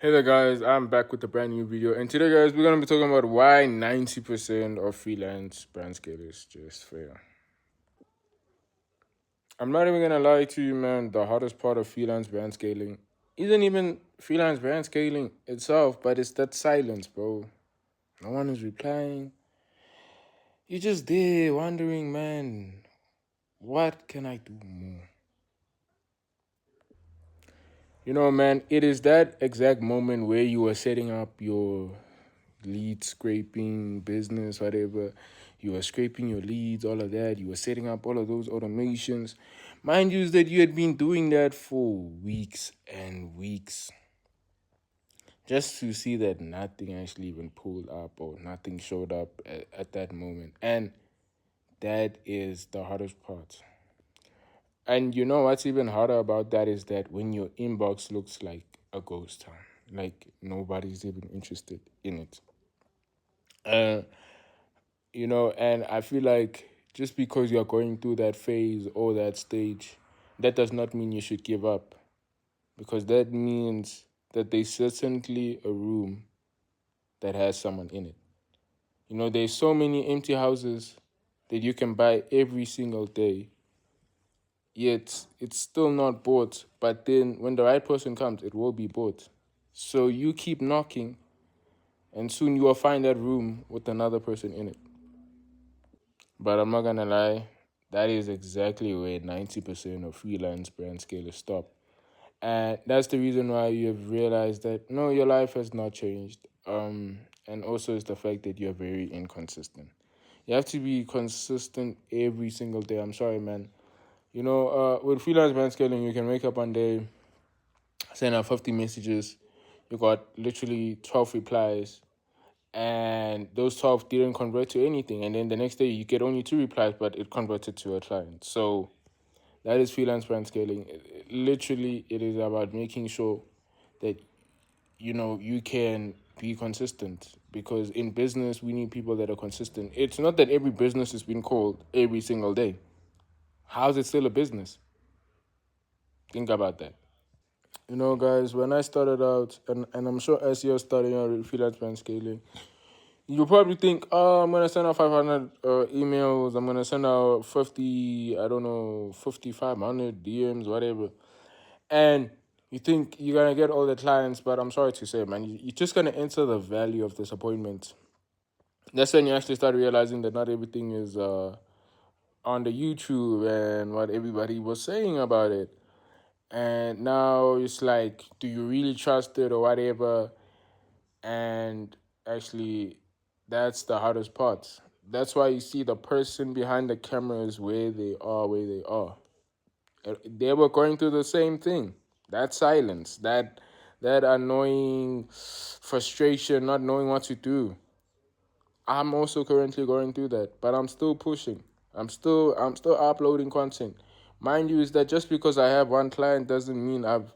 Hey there, guys. I'm back with a brand new video. And today, guys, we're going to be talking about why 90% of freelance brand scalers just fail. I'm not even going to lie to you, man. The hardest part of freelance brand scaling isn't even freelance brand scaling itself, but it's that silence, bro. No one is replying. You're just there wondering, man, what can I do more? Man, it is that exact moment where you are setting up your lead scraping business, whatever. You were scraping your leads, all of that. You were setting up all of those automations. Mind you, is that you had been doing that for weeks and weeks just to see that nothing actually even pulled up or nothing showed up at that moment. And that is the hardest part. And you know what's even harder about that is that when your inbox looks like a ghost town, like nobody's even interested in it. Uh, and I feel like just because you're going through that phase or that stage, that does not mean you should give up, because that means that there's certainly a room that has someone in it. There's so many empty houses that you can buy every single day, yet it's still not bought. But then when the right person comes, it will be bought. So you keep knocking, and soon you will find that room with another person in it. But I'm not gonna lie, that is exactly where 90% of freelance brand scalers stop. And that's the reason why you have realized that no, your life has not changed. And also it's the fact that you're very inconsistent. You have to be consistent every single day. I'm sorry, man. With freelance brand scaling, you can wake up one day, send out 50 messages, you got literally 12 replies, and those 12 didn't convert to anything. And then the next day you get only 2 replies, but it converted to a client. So that is freelance brand scaling. Literally, it is about making sure that you can be consistent, because in business we need people that are consistent. It's not that every business is being called every single day. How's it still a business? Think about that. Guys, when I started out, and I'm sure as you're starting out with freelance brand scaling, you probably think, oh, I'm gonna send out 500 emails. I'm gonna send out 50, I don't know, 5,500 DMs, whatever. And you think you're gonna get all the clients, but I'm sorry to say, man, you're just gonna enter the valley of disappointment. That's when you actually start realizing that not everything is on the YouTube and what everybody was saying about it. And now it's like, do you really trust it or whatever? And actually, that's the hardest part. That's why you see the person behind the camera is where they are. They were going through the same thing. That silence, that annoying frustration, not knowing what to do. I'm also currently going through that, but I'm still pushing. I'm still uploading content. Mind you, is that just because I have one client doesn't mean I've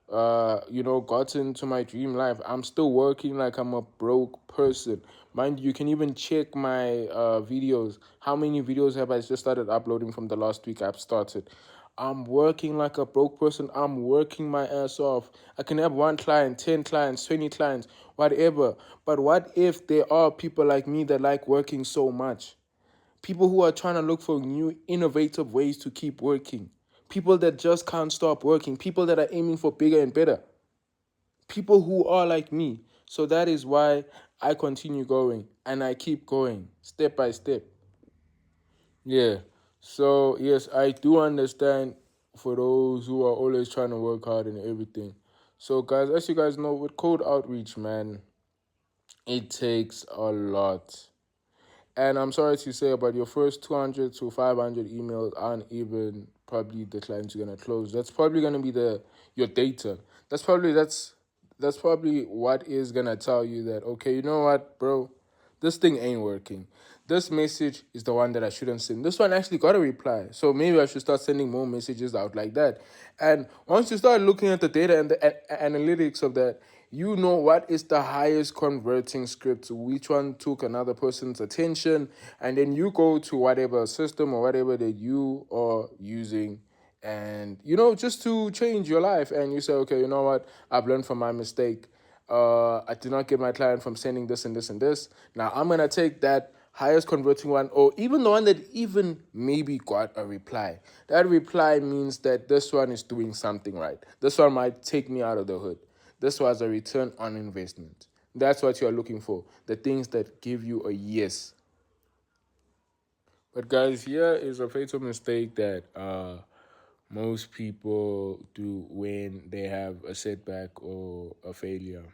gotten to my dream life. I'm still working like I'm a broke person. Mind you, can even check my videos. How many videos have I just started uploading from the last week I've started? I'm working like a broke person. I'm working my ass off. I can have one client, 10 clients, 20 clients, whatever. But what if there are people like me that like working so much? People who are trying to look for new, innovative ways to keep working. People that just can't stop working. People that are aiming for bigger and better. People who are like me. So that is why I continue going and I keep going step by step. Yeah. So, yes, I do understand for those who are always trying to work hard and everything. So, guys, as you guys know, with cold outreach, man, it takes a lot. And I'm sorry to say, but your first 200 to 500 emails aren't even probably the clients you're gonna close. That's probably gonna be your data. That's probably what is gonna tell you that, okay, you know what, bro, this thing ain't working. This message is the one that I shouldn't send. This one actually got a reply. So maybe I should start sending more messages out like that. And once you start looking at the data and the analytics of that, you know what is the highest converting script, which one took another person's attention, and then you go to whatever system or whatever that you are using, and just to change your life. And you say, okay, you know what, I've learned from my mistake. I did not get my client from sending this and this and this. Now I'm gonna take that highest converting one, or even the one that even maybe got a reply. That reply means that this one is doing something right. This one might take me out of the hood. This was a return on investment. That's what you're looking for, the things that give you a yes. But guys, here is a fatal mistake that most people do when they have a setback or a failure.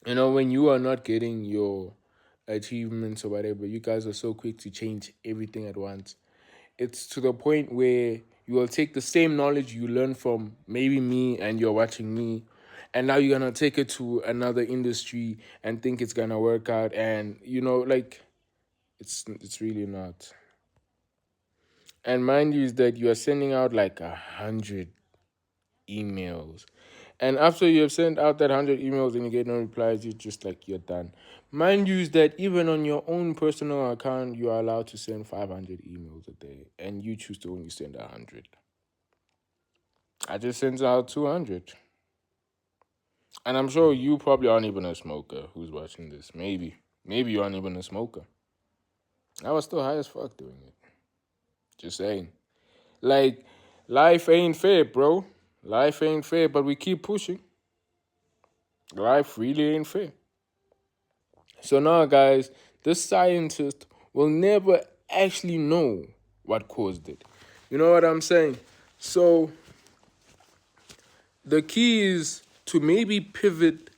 When you are not getting your achievements or whatever, you guys are so quick to change everything at once. It's to the point where you will take the same knowledge you learn from maybe me and you're watching me, and now you're gonna take it to another industry and think it's gonna work out, and like it's really not. And mind you is that you are sending out like 100 emails. And after you have sent out that 100 emails and you get no replies, you're done. Mind you is that even on your own personal account, you are allowed to send 500 emails a day, and you choose to only send 100. I just sent out 200. And I'm sure you probably aren't even a smoker who's watching this. Maybe. Maybe you aren't even a smoker. I was still high as fuck doing it. Just saying. Like, life ain't fair, bro. Life ain't fair, but we keep pushing. Life really ain't fair. So now, guys, this scientist will never actually know what caused it. You know what I'm saying? So the key is to maybe pivot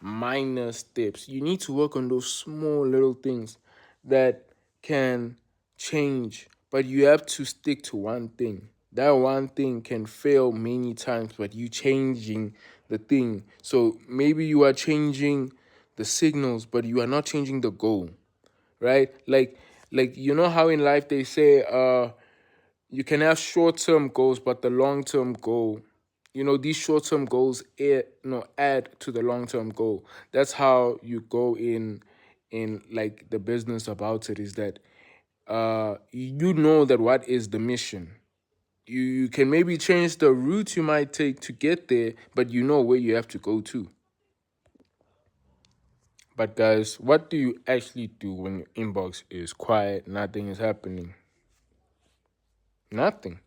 minor steps. You need to work on those small little things that can change, but you have to stick to one thing. That one thing can fail many times, but you changing the thing. So maybe you are changing the signals, but you are not changing the goal, right? Like how in life they say you can have short-term goals, but the long-term goal, these short-term goals add to the long-term goal. That's how you go in like the business about it, is that you know that what is the mission. You can maybe change the route you might take to get there, but you know where you have to go to. But guys, what do you actually do when your inbox is quiet, nothing is happening? Nothing.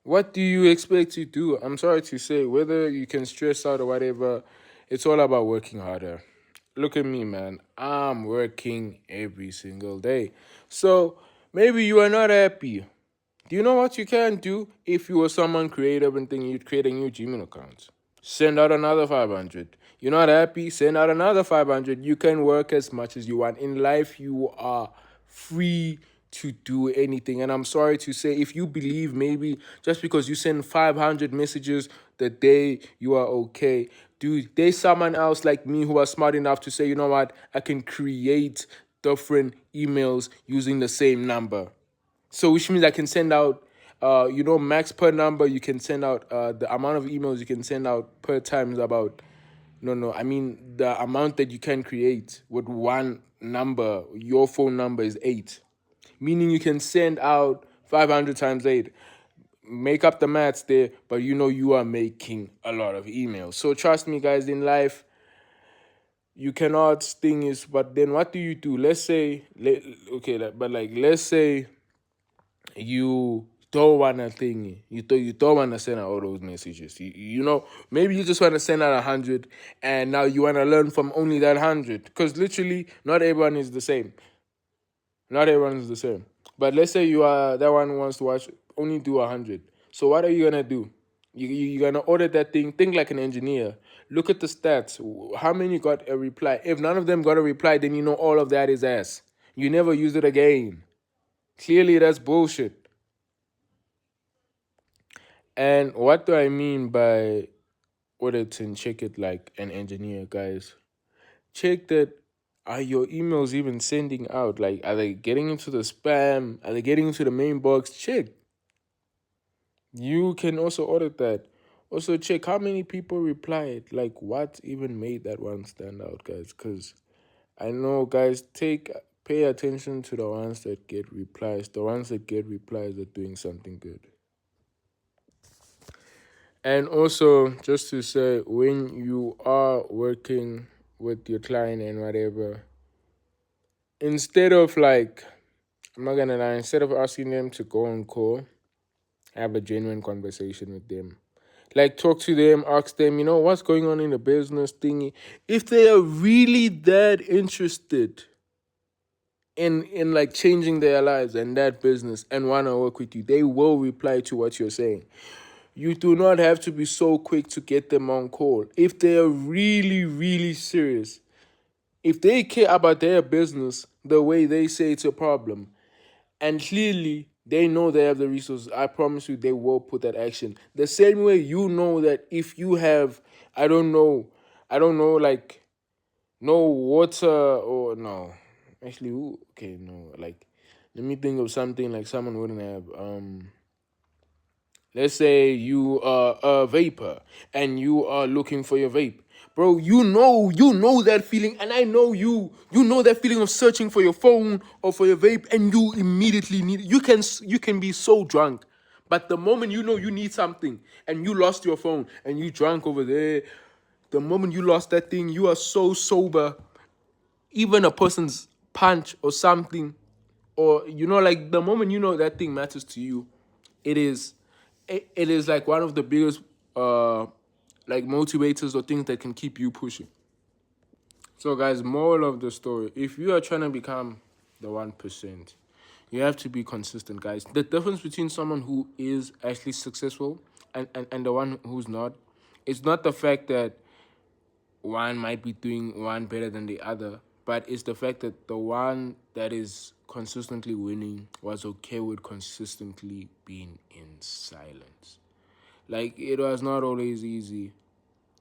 What do you expect to do? I'm sorry to say, whether you can stress out or whatever, it's all about working harder. Look at me, man. I'm working every single day. So maybe you are not happy. Do you know what you can do if you were someone creative and thinking you'd create a new Gmail account? Send out another 500. You're not happy? Send out another 500. You can work as much as you want. In life, you are free to do anything. And I'm sorry to say, if you believe maybe just because you send 500 messages the day you are okay, dude, there's someone else like me who are smart enough to say, you know what, I can create different emails using the same number. So which means I can send out, max per number you can send out, the amount of emails you can send out per time is about, no, I mean the amount that you can create with one number, your phone number is 8. Meaning you can send out 500 times 8. Make up the maths there, but you are making a lot of emails. So trust me, guys, in life, you cannot thing is, but then what do you do? Let's say, but like, let's say you don't want to thing. You don't want to send out all those messages. Maybe you just want to send out 100, and now you want to learn from only that 100, because literally not everyone is the same. Not everyone is the same. But let's say you are that one who wants to watch, only do 100. So what are you gonna do? You're gonna order that thing. Think like an engineer. Look at the stats. How many got a reply? If none of them got a reply, then you know all of that is ass. You never use it again. Clearly, that's bullshit. And what do I mean by audit and check it like an engineer, guys? Check that, are your emails even sending out? Like, are they getting into the spam? Are they getting into the main box? Check. You can also audit that. Also check how many people replied. Like, what even made that one stand out, guys? Because I know, guys, pay attention to the ones that get replies. The ones that get replies are doing something good. And also, just to say, when you are working with your client and whatever, instead of like, I'm not gonna lie, instead of asking them to go on call, have a genuine conversation with them. Like, talk to them, ask them, what's going on in the business thingy. If they are really that interested in like changing their lives and that business and want to work with you, they will reply to what you're saying. You do not have to be so quick to get them on call. If they are really, really serious, if they care about their business the way they say it's a problem, and clearly they know they have the resources, I promise you they will put that action. The same way you know that if you have, like no water or no. Actually, okay, no. Like, let me think of something like someone wouldn't have. Let's say you are a vapor and you are looking for your vape. Bro, you know that feeling, and I know you know that feeling of searching for your phone or for your vape, and you immediately need it. You can be so drunk, but the moment you know you need something and you lost your phone and you drank over there, the moment you lost that thing, you are so sober. Even a person's punch or something, or like the moment you know that thing matters to you, it is it is like one of the biggest like motivators or things that can keep you pushing. So guys, moral of the story, if you are trying to become the 1%, you have to be consistent, guys. The difference between someone who is actually successful and the one who's not, it's not the fact that one might be doing one better than the other, but it's the fact that the one that is consistently winning was okay with consistently being in silence. Like, it was not always easy.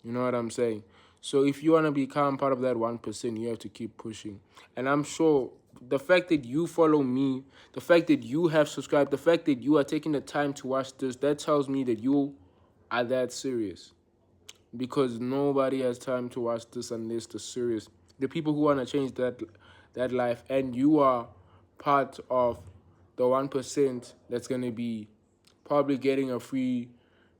You know what I'm saying? So if you want to become part of that 1%, you have to keep pushing. And I'm sure the fact that you follow me, the fact that you have subscribed, the fact that you are taking the time to watch this, that tells me that you are that serious, because nobody has time to watch this unless they're serious. The people who want to change that life, and you are part of the 1% that's gonna be probably getting a free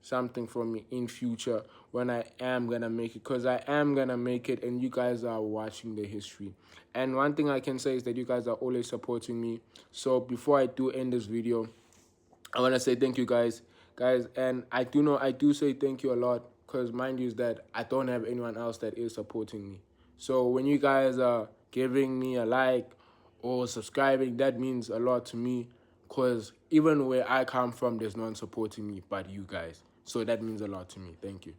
something from me in future when I am gonna make it, because I am gonna make it, and you guys are watching the history. And one thing I can say is that you guys are always supporting me. So before I do end this video, I want to say thank you, guys, and I do say thank you a lot, because mind you is that I don't have anyone else that is supporting me. So when you guys are giving me a like or subscribing, that means a lot to me, because even where I come from, there's no one supporting me but you guys. So that means a lot to me. Thank you.